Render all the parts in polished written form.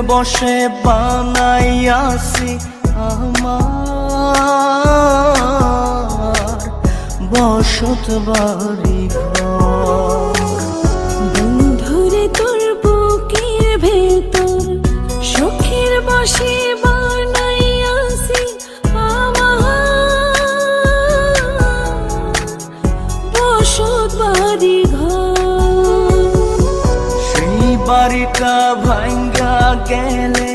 বসে বানাইয়াছি আমার বসত বাড়ি ঘর। বন্ধুরে তোর বুকের ভেতর সুখের বসে বানাইয়াছি আমার বসত বাড়ি ঘর। সেই বাড়িটা ভাঙ্গা গেলে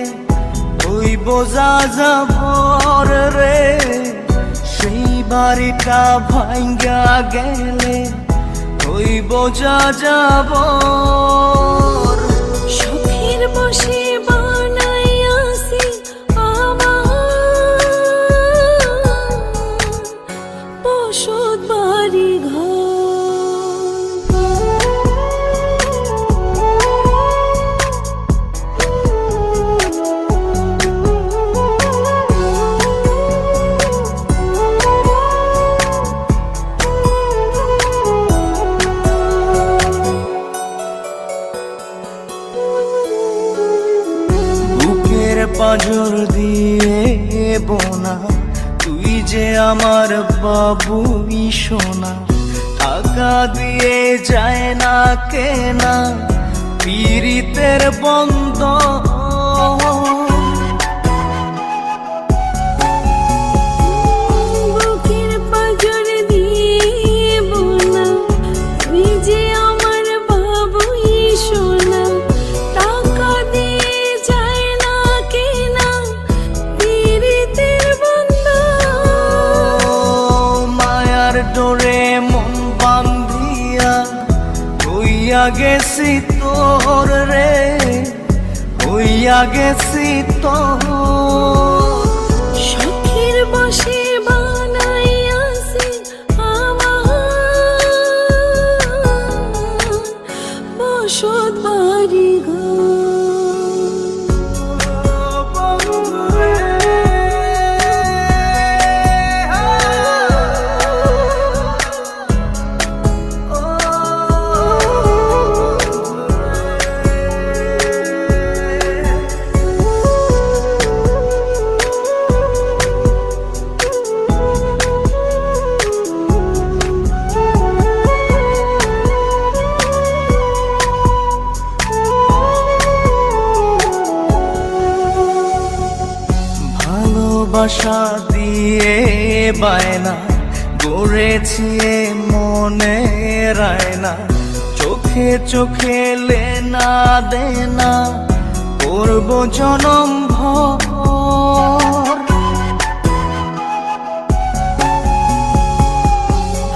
ওই বোঝা যাবর রে, সেই বাড়িটা ভাঙ্গা গেলে ওই বোঝা যাবর। সুখের বসে বানাইয়াছি আমার বসত বাড়ি ঘর। পাঁজর দিয়ে বোনা তুই যে আমার বাবুই সোনা, টাকা দিয়ে যায় না কেনা পীড়িতের বন্ধ। বুকের পাঁজর দিয়ে বোনা তুই যে আমার বাবুই সোনা, টাকা দিয়ে যায় না কেনা পীড়িতের বন্ধন। মায়ার ডোরে মন বান্ধিয়া হইয়া গেছি তোর রে, হইয়া গেছি তোর। সুখের বসে বানাইয়াছি আমার বসত বাড়ি ঘর। ভালোবাসা দিয়ে বায়না গড়েছি মনে রায়না, চোখে চোখে লেনা দেনা করব জনম ভর।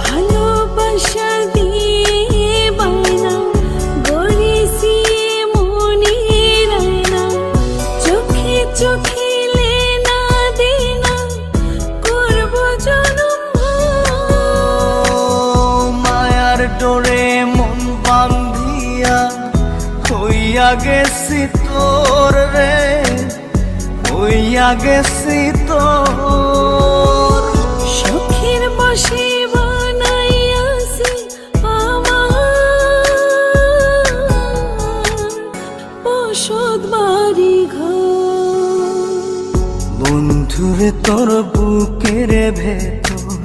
ভালোবাসা দিয়ে বায়না গড়েছি মনে রায়না, চোখে চোখে লেনা দেনা করব জনম ভর। মায়ার ডোরে মন বান্ধিয়া হইয়া গেছি তোর রে, হইয়া গেছি তোর। সুখের বসে বানাইয়াছি আমার বসত বাড়ি ঘর। বন্ধুরে তোর বুকের ভেতর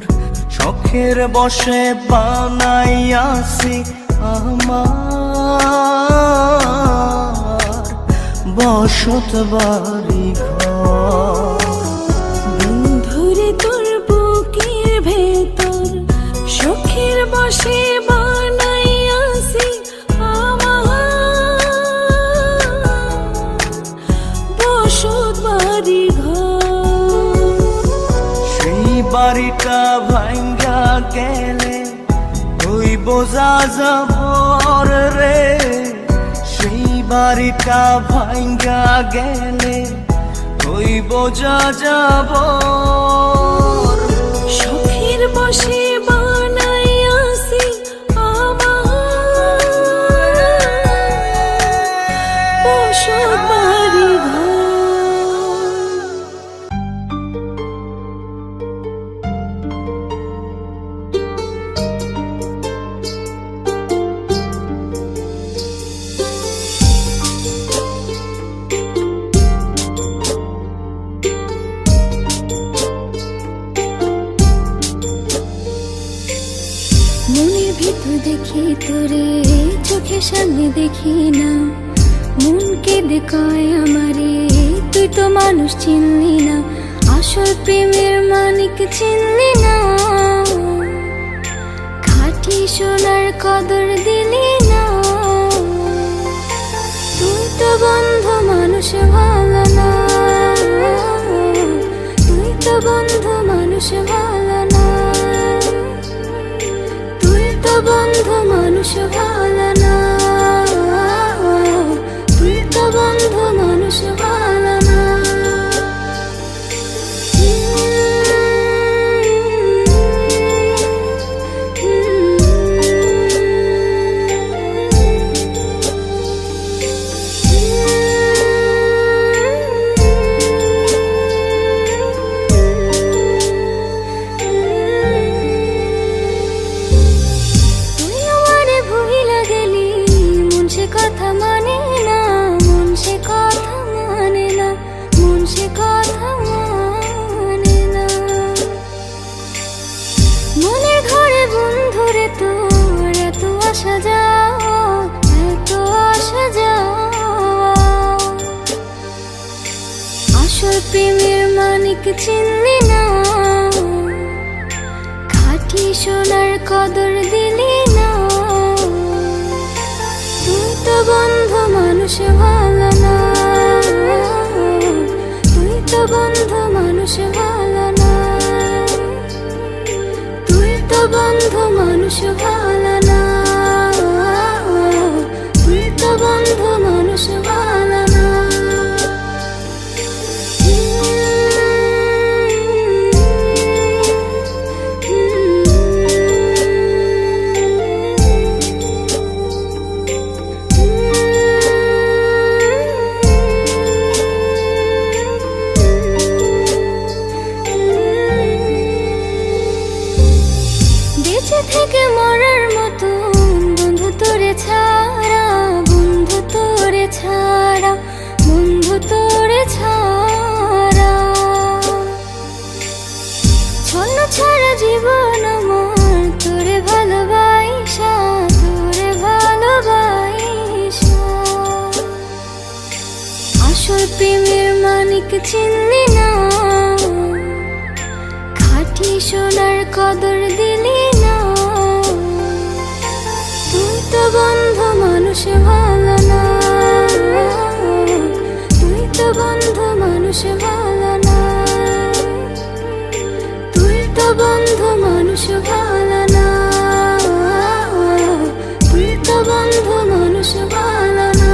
শখের বসে বানাইয়াছি আমার বসত বাড়ি ঘর। বন্ধুরে তোর বুকের ভেতর সুখের বসে বানাইয়াছি আমার বসত বাড়ি ঘর। সেই বাড়িটা ভাঙ্গা গেলে ওই বোঝা যাবর রে, সেই বাড়িটা ভাঙ্গা গেলে ওই বোঝা যাবর। সুখের বসে বানাইয়াছি আমার বসত বাড়ি ঘর। তোরে চোখের সামনে দেখি না, মন কেঁদে কয় আমারে তুই তো মানুষ চিনলি না, আসল প্রেমের মানিক চিনলি না, খাঁটি সোনার কদর দিলি না। তুই তো বন্ধু মানুষ ভালো না, তুই তো বন্ধু মানুষ ভালো না, তুই তো বন্ধু মানুষ ভালো না, তুই তো বন্ধু মানুষ ভালো না। কথা মানে না, মন সে কথা মানে না, মন সে কথা মানে না। মনের ঘরে বন্ধুরে তোর এত আসা যাওয়া, এত আসা যাওয়া, আসল প্রেমের মানিক চিনলি না, খাঁটি সোনার কদর দিলি না। তুই তো বন্ধু মানুষ ভালো না, তুই তো বন্ধু মানুষ ভালো না, তুই তো বন্ধু মানুষ ভালো না, তুই তো বন্ধু মানুষ ভালো না। বেঁচে থেকে মরার মতো বন্ধু তোরে ছাড়া, বন্ধু তোরে ছাড়া, বন্ধু তোরে ছাড়া, ছন্ন ছাড়া জীবন আমার তোরে ভালোবাসা, তোরে ভালোবাসা, আসল প্রেমের মানিক চিনলি না, খাঁটি সোনার কদর দিলি না। তুই তো বন্ধু মানুষ ভালো না, তুই তো বন্ধু মানুষ ভালো না, তুই তো বন্ধু মানুষ ভালো না, তুই তো বন্ধু মানুষ ভালো না।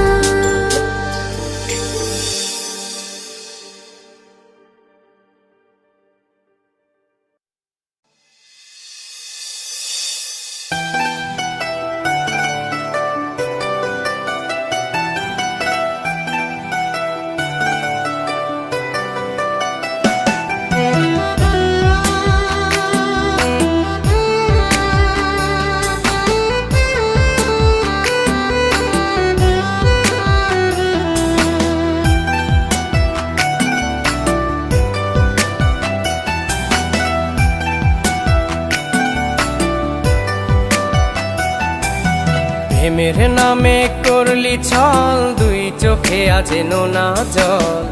প্রেমের নামে করলি ছল, দুই চোখে আছে নোনা জল,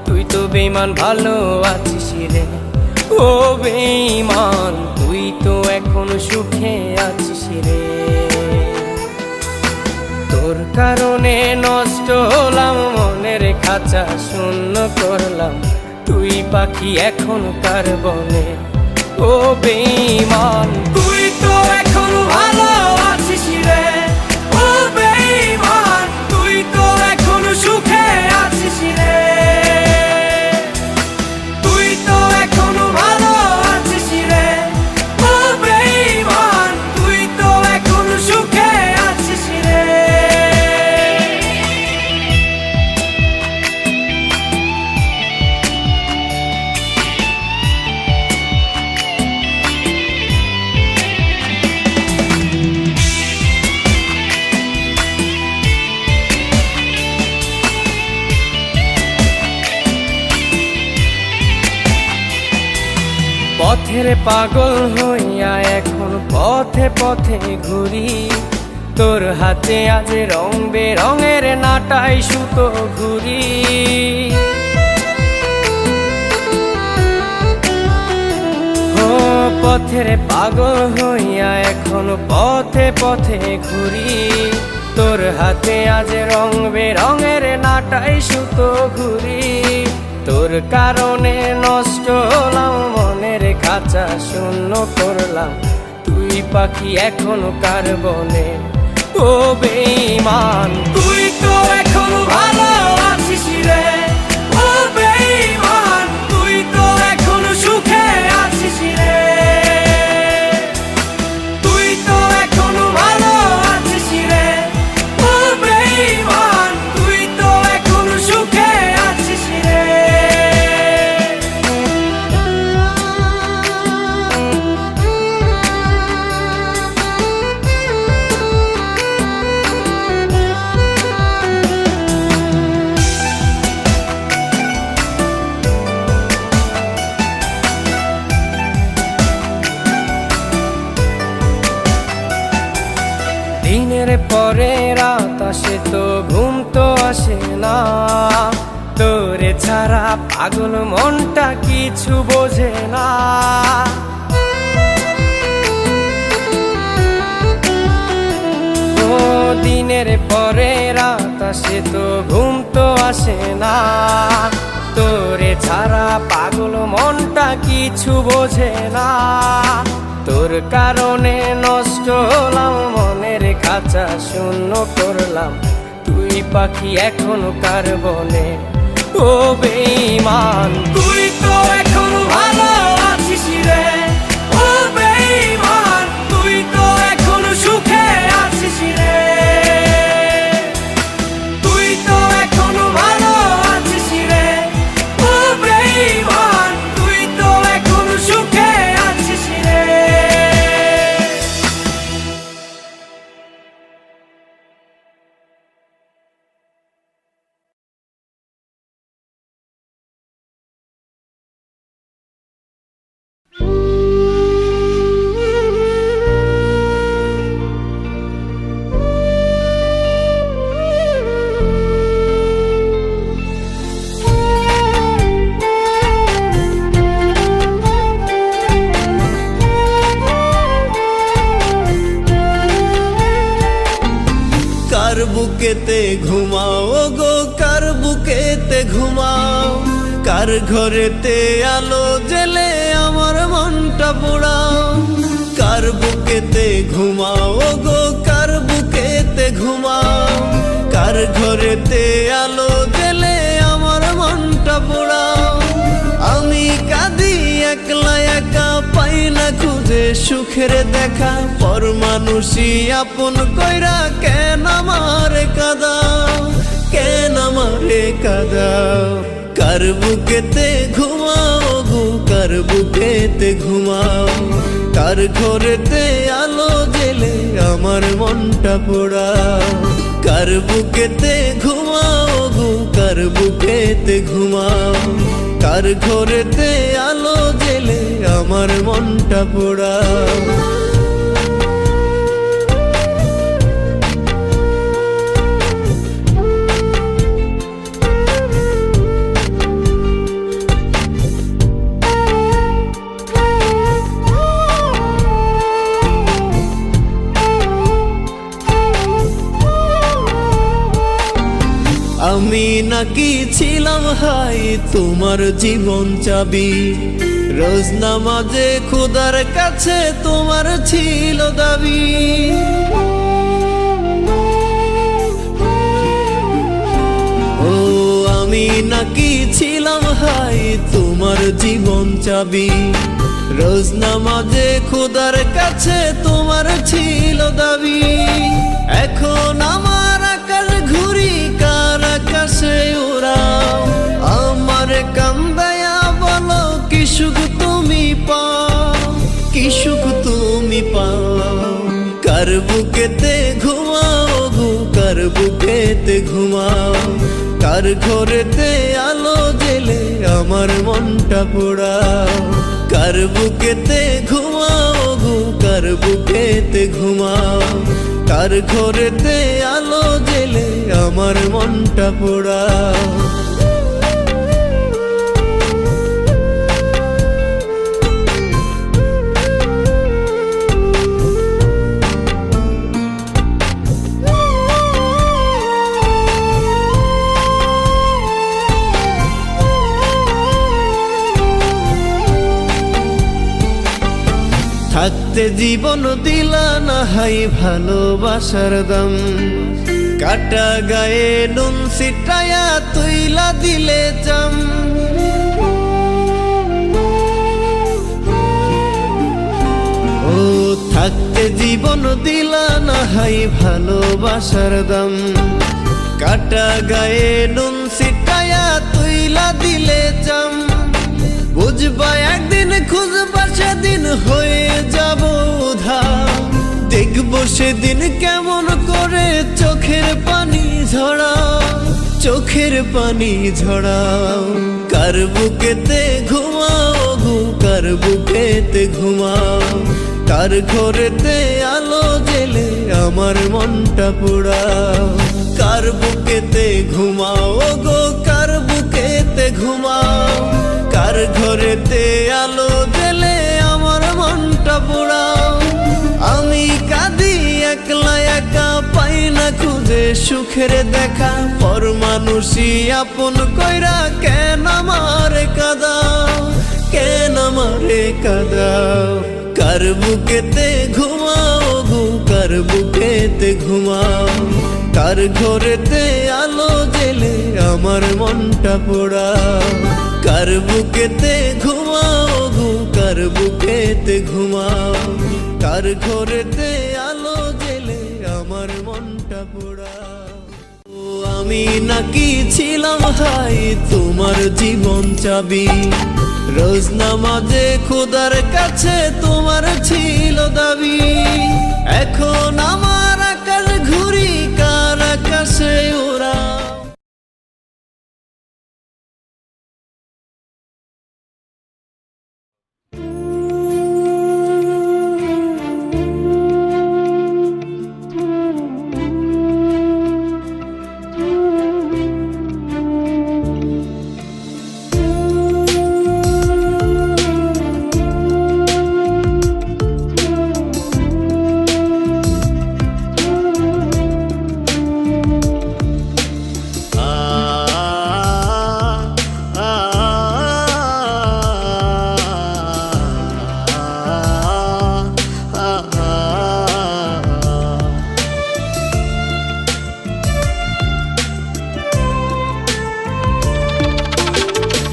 তুই তো বেঈমান ভালো আছিস রে, ও বেঈমান তুই তো এখন সুখে আছিস রে। তোর কারণে নষ্ট হলাম, মনের খাঁচা শূন্য করলাম, তুই পাখি এখন কার বনে, ও বেঈমান তুই তো এখন ভালো আছিস রে, ও বেঈমান তুই তো এখন সুখে আছিস রে, তুই তো এখন ভালো আছিস রে, ও বেঈমান তুই তো এখন সুখে আছিস রে। পথের পাগল হইয়া এখন পথে পথে ঘুরি, তোর হাতে আজ রং বেরঙের নাটাই সুতো ঘুরি। ও পথের পাগল হইয়া এখন পথে পথে ঘুরি। তোর হাতে আজ রং বেরঙের নাটাই সুতো ঘুরি। তোর কারণে নষ্ট হলাম মনের খাঁচা শূন্য করলাম, তুই পাখি এখন কার বনে। ও বেঈমান তুই তো এখন ভালো আছিস রে। ও বেঈমান তুই তো এখন সুখে আছিস রে। তুই তো এখন ভালো আছিস রে। ও বেঈমান তুই তো এখন সুখে আছিস রে। দিনের পরে রাত আসে তো ঘুম তো আসে না, তোরে ছাড়া পাগল মনটা কিছু বোঝে না। ও দিনের পরে রাত আসে তো ঘুম তো আসে না, তোরে ছাড়া পাগল মনটা কিছু বোঝে না। তোর কারণে নষ্ট হলাম মনের খাঁচা শূন্য করলাম, তুই পাখি এখন কার বনে। ও বেঈমান তুই তো এখন ভালো আছিস রে। ও বেঈমান তুই তো এখন সুখে আছিস রে। তুই তো এখন ভালো আছিস রে। ও বেঈমান তুই তো এখন সুখে আছিস রে। কার বুকেতে ঘুমাও গো, কার বুকেতে ঘুমাও, কার ঘরেতে আলো জেলে আমার মনটা পোড়াও। কার বুকেতে ঘুমাও গো, কার বুকেতে ঘুমাও, কার ঘরেতে আলো জেলে আমার মনটা পোড়াও। আমি কাঁদি একলা একা, পাই না খুঁজে সুখের দেখা, পর মানুষই আপন কইরা কেন আমারে কাঁদাও, কেন আমারে কাঁদাও। কার বুকেতে ঘুমাও গো, কার বুকেতে ঘুমাও, কার ঘরেতে আলো জেলে আমার মনটা পোড়াও। কার বুকেতে ঘুমাও গো, কার বুকেতে ঘুমাও, কার ঘরেতে আলো জেলে আমার মনটা পোড়াও। আমি নাকি ছিলাম হাই তোমার জীবন চাবি, রোজ নামাজে খোদার কাছে তোমার ছিল দাবি। ও আমি নাকি ছিলাম হাই তোমার জীবন চাবি, রোজ নামাজে খোদার কাছে তোমার ছিল দাবি। এখন আমার আকাশ ঘুরি, কার আকাশে ওরাও, আমার কান্দায়া বলো কি সুখ তুমি পাও, কি সুখ তুমি পাও। কার বুকেতে ঘুমাও গো, কার বুকেতে ঘুমাও, কার ঘরেতে আলো জেলে আমার মনটা পোড়াও। কার বুকেতে ঘুমাও গো, কার বুকেতে ঘুমাও, কার ঘরেতে আলো জেলে আমার মনটা পোড়াও। থাকতে জীবন দিলা না হাই ভালোবাসার দাম, কাটা গায়ে নুন ছিটায়া তুইলা দিলে চাম। ও থাকতে জীবন দিলা না হাই ভালোবাসার দাম, কাটা গায়ে নুন ছিটায়া তুইলা দিলে চাম। বুঝবা একদিন খুঁজবা সেদিন হয়ে যাব উধার, দেখবো সেদিন কেমন করে চোখের পানি ঝরাও, চোখের পানি ঝরাও। কার বুকেতে ঘুমাও গো, কার বুকেতে ঘুমাও, কার ঘরেতে আলো জেলে আমার মনটা পোড়াও। কার বুকেতে ঘুমাও গো, কার বুকেতে ঘুমাও, কার ঘরেতে আলো জেলে আমার মনটা পোড়াও। আমি কাঁদি একলা একা, পাই না খুঁজে সুখের দেখা, পর মানুষই আপন কইরা কেন আমারে কাঁদাও, কেন আমারে কাঁদাও। কার বুকেতে ঘুমাও গো, কার বুকেতে ঘুমাও, কার ঘরেতে আলো জেলে আমার মনটা পোড়াও। কার বুকেতে ঘুমাও গো, কার বুকেতে ঘুমাও, কার ঘরেতে আলো জেলে আমার মনটা পোড়াও। ও আমি নাকি ছিলাম হাই তোমার জীবন চাবি, রোজ নামাজে খোদার কাছে তোমার ছিল দাবি। এখন আমার আকাশ ঘুরি কার আকাশে ওরা।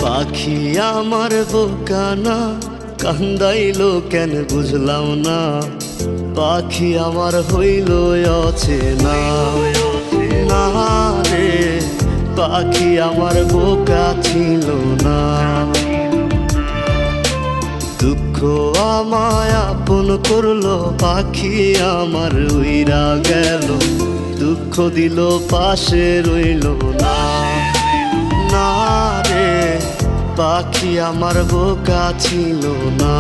পাখি আমার বোকানা কান্দাইলো কেন বুঝলাম না, পাখি আমার হইল অচেনা। না রে পাখি আমার বোকা ছিল না, দুঃখ আমায় আপন করলো, পাখি আমার উইরা গেল, দুঃখ দিল পাশে রইল না। না রে পাখি আমার বোকা ছিল না,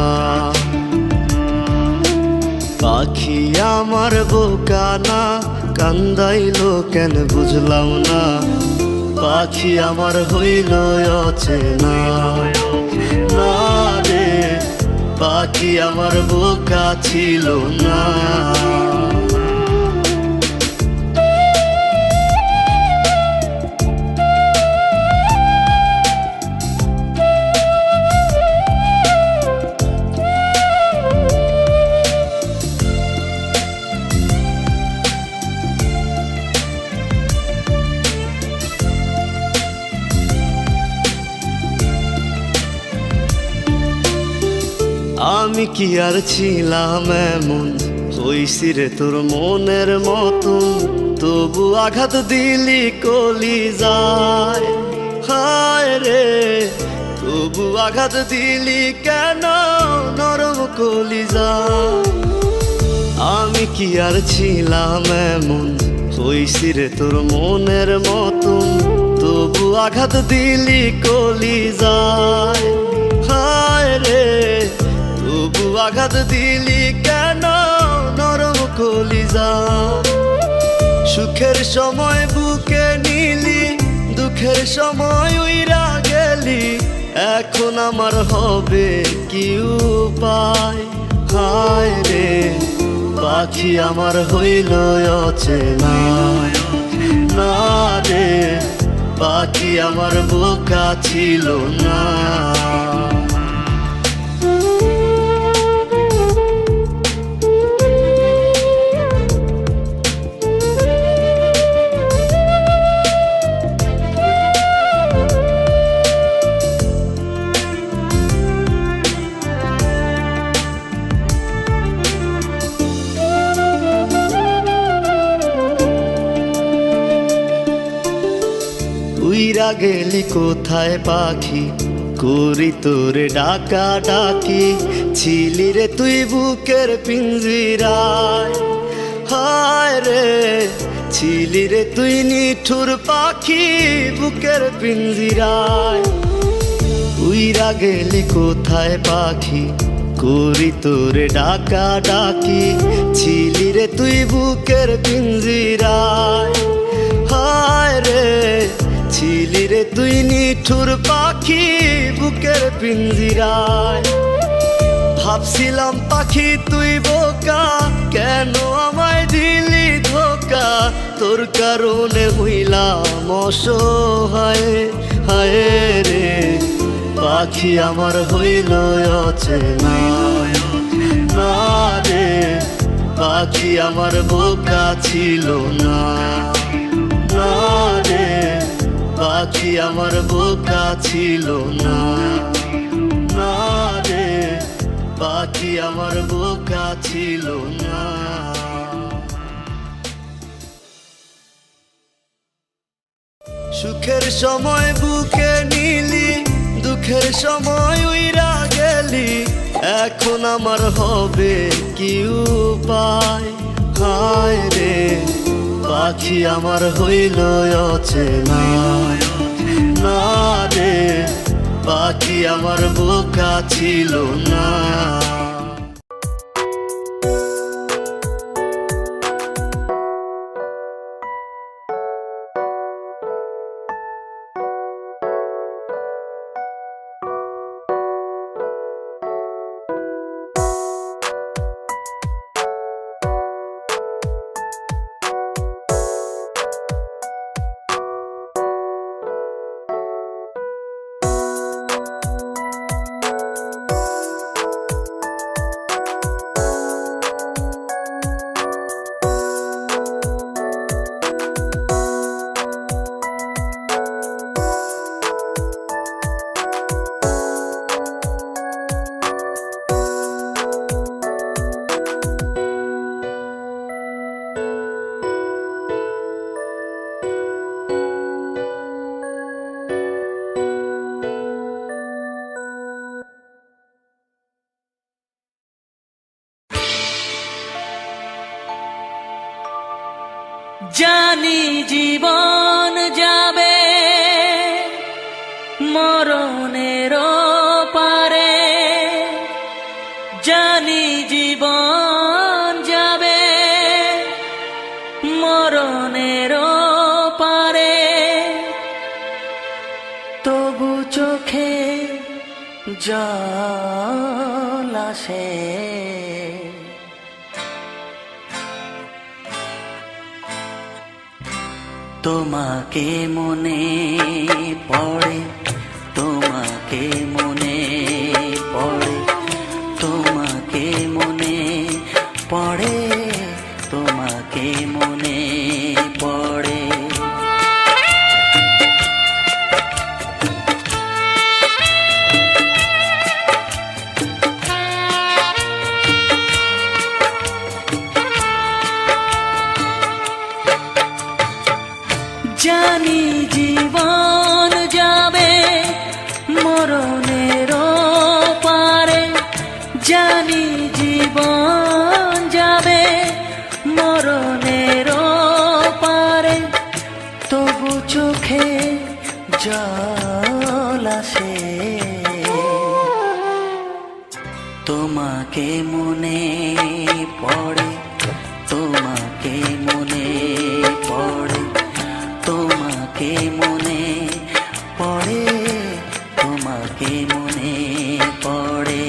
পাখি আমার বোকা না কান্দাইলো কেন বুঝলাম না, পাখি আমার হইল অচেনা। না রে পাখি আমার বোকা ছিল না। আমি কি আর ছিলাম এমন, হইছি রে তোর মনের মতন, তবু আঘাত দিলি কলি যায়। হায় রে তবু আঘাত দিলি কেন নরম কলি যায়। আমি কি আর ছিলাম এমন, হইছি রে তোর মনের মতন, তবু আঘাত দিলি কলি যায়। হায় রে তবু আঘাত দিলি কেন নরম কলিজা। সুখের সময় বুকে নিলি, দুঃখের সময় উইরা গেলি, এখন আমার হবে কি উপায়? হায় রে পাখি আমার হইল অচেনা, না রে পাখি আমার বোকা ছিল না। উইরা গেলি কোথায় পাখি, করি তোরে ডাকা ডাকি, ছিলি রে তুই বুকের পিঞ্জিরায়। হায় রে ছিলি রে তুই নিঠুর পাখি বুকের পিঞ্জিরায়। উইরা গেলি কোথায় পাখি, করি তোরে ডাকা ডাকি, ছিলি রে তুই বুকের পিঞ্জিরায়। হায় রে ছিলি রে তুই নিঠুর পাখি বুকের পিঞ্জিরায়। ভাবছিলাম পাখি তুই বোকা, কেন আমায় দিলি ধোকা, তোর কারণে হইলাম অসহায়। হায় রে পাখি আমার হইল অচেনা, না রে পাখি আমার বোকা ছিল না, না রে পাখি আমার বোকা ছিল না, না রে পাখি আমার বোকা ছিল না। সুখের সময় বুকে নিলি, দুঃখের সময় উইরা গেলি, এখন আমার হবে কি উপায়? হায় রে পাখি আমার হইল অচেনা, না রে পাখি আমার বোকা ছিল না। জানি জীবন যাবে মরণের পারে, জানি জীবন যাবে মরণের পারে, তবু চোখে জল আসে, তোমাকে মনে পড়ে, তোমাকে মনে পড়ে, তোমাকে মনে পড়ে, তোমাকে মনে পড়ে। জানি জীবন যাবে মরণের পারে, জানি জীবন যাবে মরণের পারে, তবু চোখে জল আসে, তোমাকে মনে পড়ে, তোমাকে মনে পড়ে।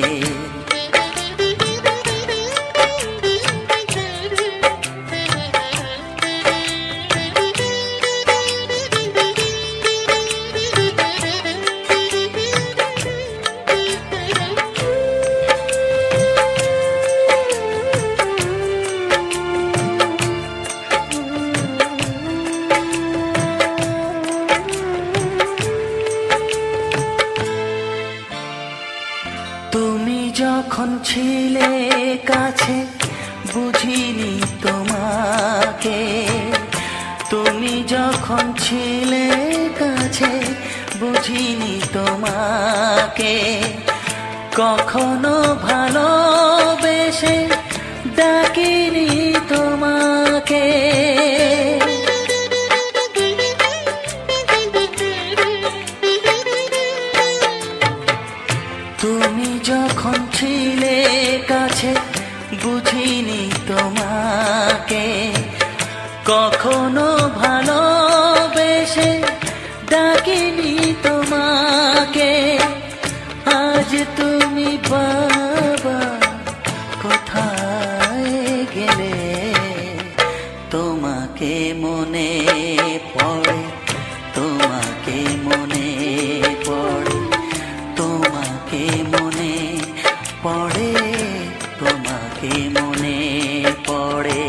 তুমি যখন ছিলে কাছে বুঝিনি তোমাকে, তুমি যখন ছিলে কাছে বুঝিনি তোমাকে, কখনো ভালোবেসে ডাকিনি তোমাকে। তুমি যখন ছিলে কাছে বুঝিনি তোমাকে, কখনো ভালোবেসে ডাকিনি তোমাকে। আজ তুমি বাবা কোথায় গেলে, তোমাকে মনে পড়ে, তোমাকে মনে পড়ে, তোমাকে মনে পড়ে, তোমাকে মনে পড়ে।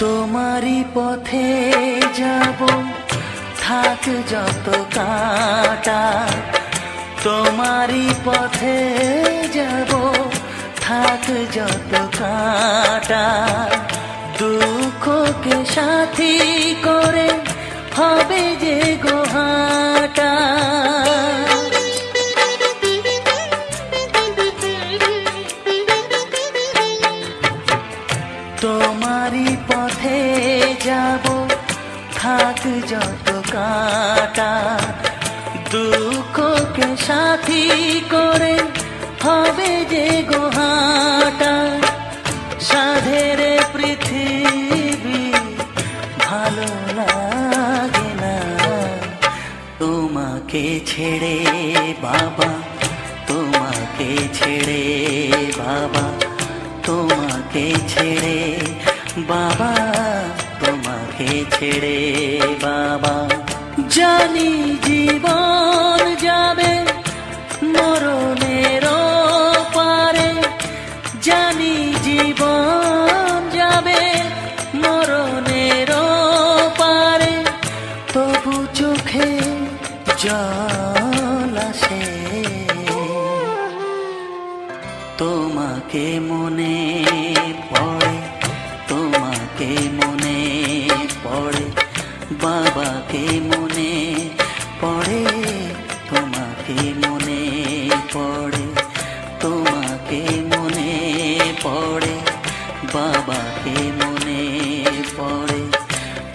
তোমারই পথে যাব থাক যত কাঁটা, তোমারই পথে যাব থাক যত কাঁটা, দুঃখকে সাথী করে হবে যে গোহাটা। তোমারই পথে যাব থাক যত কাঁটা, দুঃখকে সাথী করে হবে যে গোহাটা। সাধের পৃথিবী ভালো লাগে না তোমাকে ছেড়ে বাবা, তোমাকে ছেড়ে বাবা, তোমাকে ছেড়ে বাবা, তোমাকে ছেড়ে বাবা। জানি জীবন যাবে মরণের পারে, জানি জীবন যাবে মরণের পারে, তবু চোখে জল আসে তোমাকে মনে পড়ে, তোমাকে মনে পড়ে, বাবাকে মনে পড়ে, তোমাকে মনে পড়ে, তোমাকে মনে পড়ে, বাবাকে মনে পড়ে,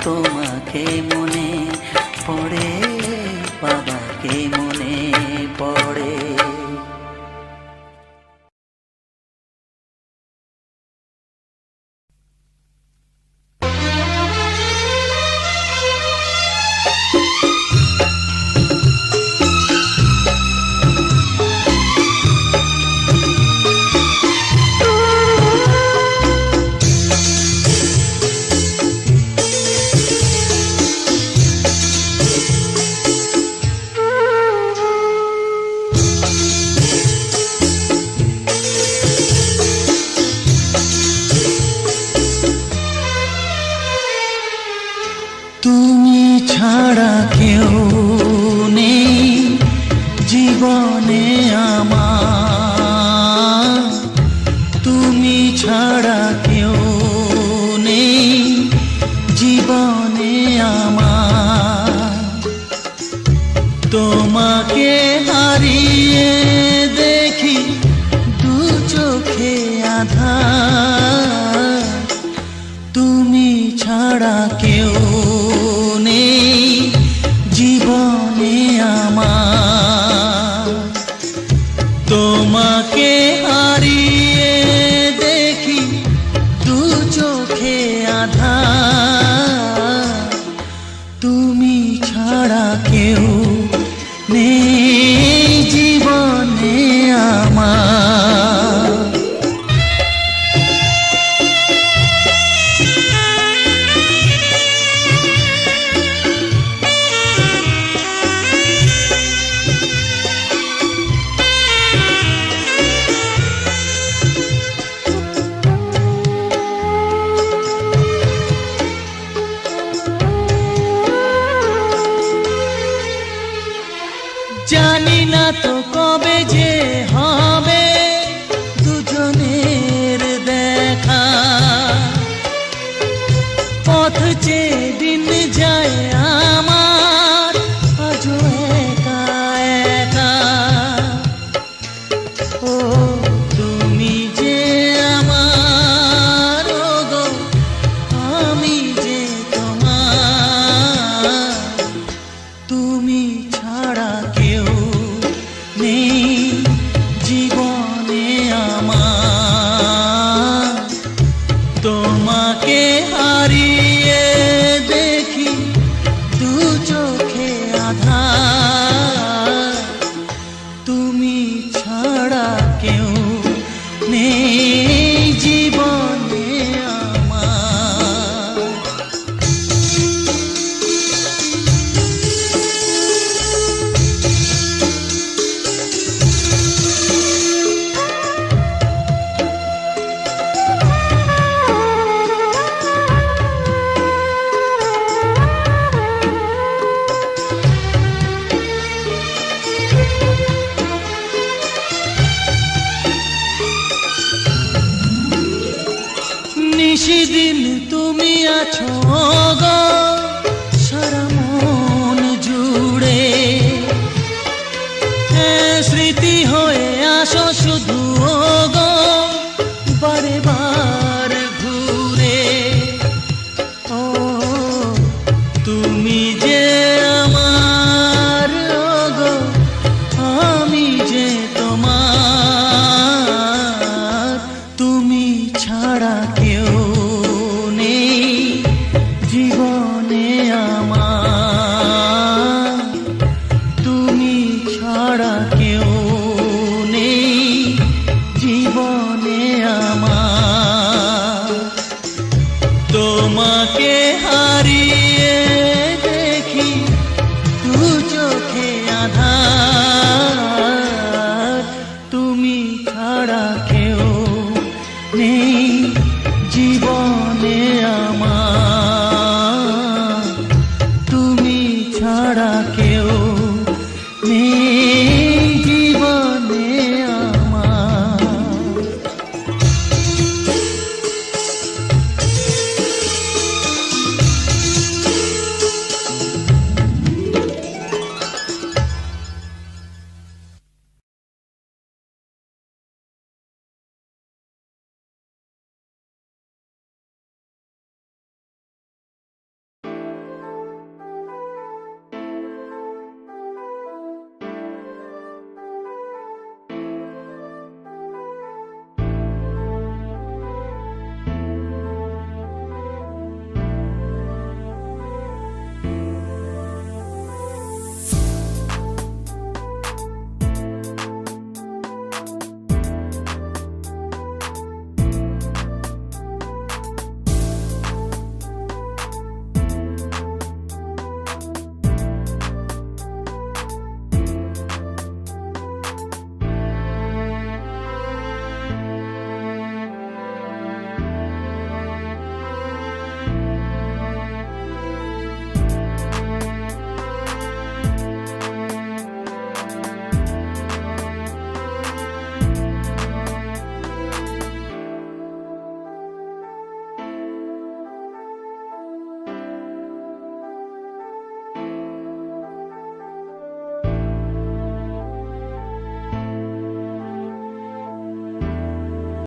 তোমাকে মনে পড়ে, বাবাকে মনে পড়ে। নিশি দিন তুমি আছো গো সারা মন জুড়ে, স্মৃতি হয়ে আসো শুধু গো বারে বার ঘুরে। ও তুমি যে আমার গো, আমি যে তোমার, তুমি ছাড়া কেউ নেই জীবনে আমার, তুমি ছাড়া কেউ নেই জীবনে আমার। তোমাকে হারিয়ে দেখি দু চোখে আধার, তুমি ছাড়া কেউ নেই